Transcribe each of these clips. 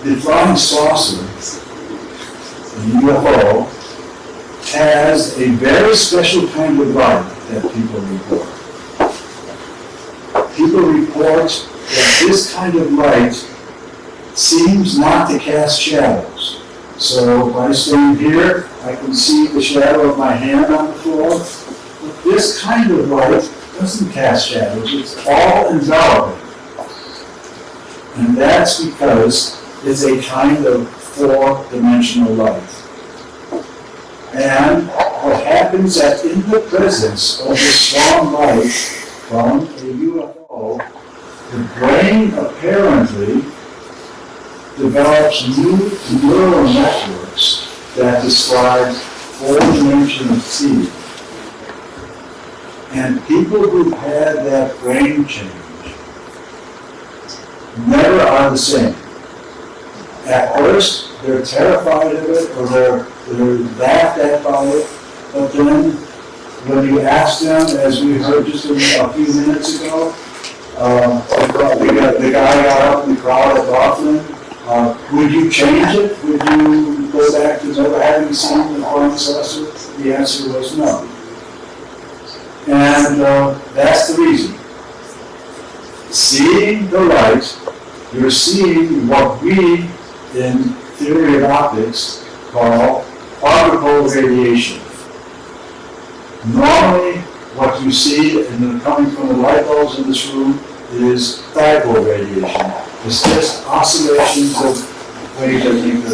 the flying saucer, the UFO, has a very special kind of light that people report. People report that this kind of light seems not to cast shadows. So if I stand here, I can see the shadow of my hand on the floor. But this kind of light doesn't cast shadows, it's all enveloping. And that's because it's a kind of four-dimensional light. And what happens is that in the presence of this strong light from a UFO, the brain apparently develops new neural networks that describe four-dimensional seeing. And people who've had that brain change never are the same. At first, they're terrified of it, or they're laughed at by it, but then when you ask them, as we heard just a few minutes ago, the guy got up in the crowd at Laughlin, would you change it? Would you go back to never having seen the flying saucer? The answer was no. And that's the reason. Seeing the light, you're seeing what we, in theory of optics, call particle radiation. Normally, what you see coming from the light bulbs in this room is dipole radiation. It's just oscillations of waves that make a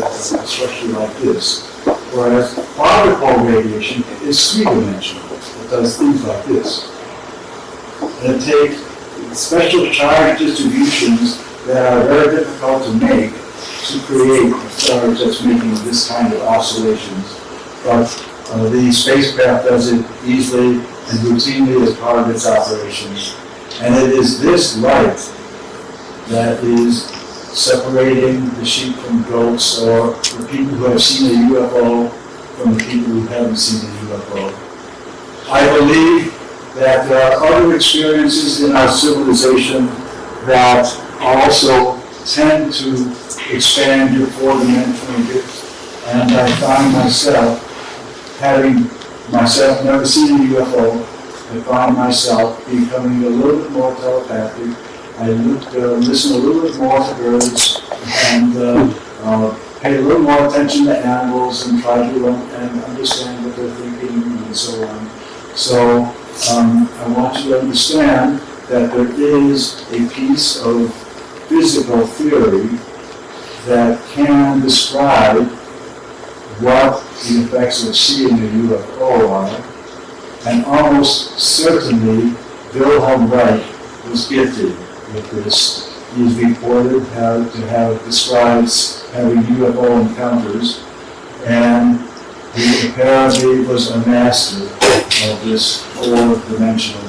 structure like this. Whereas particle radiation is three-dimensional. It does things like this. And it takes special charge distributions that are very difficult to make to create a charge that's making this kind of oscillations. But the spacecraft does it easily and routinely as part of its operations. And it is this light that is separating the sheep from goats, or the people who have seen a UFO from the people who haven't seen a UFO. I believe that there are other experiences in our civilization that also tend to expand your four-dimensional gift. And I find myself, having myself never seen a UFO, I find myself becoming a little bit more telepathic. I listen a little bit more to birds and pay a little more attention to animals and try to understand what they're thinking and so on. So I want you to understand that there is a piece of physical theory that can describe what the effects of seeing a UFO are, and almost certainly Wilhelm Reich was gifted with this. He's reported to have described having UFO encounters, and he apparently was a master of this four-dimensional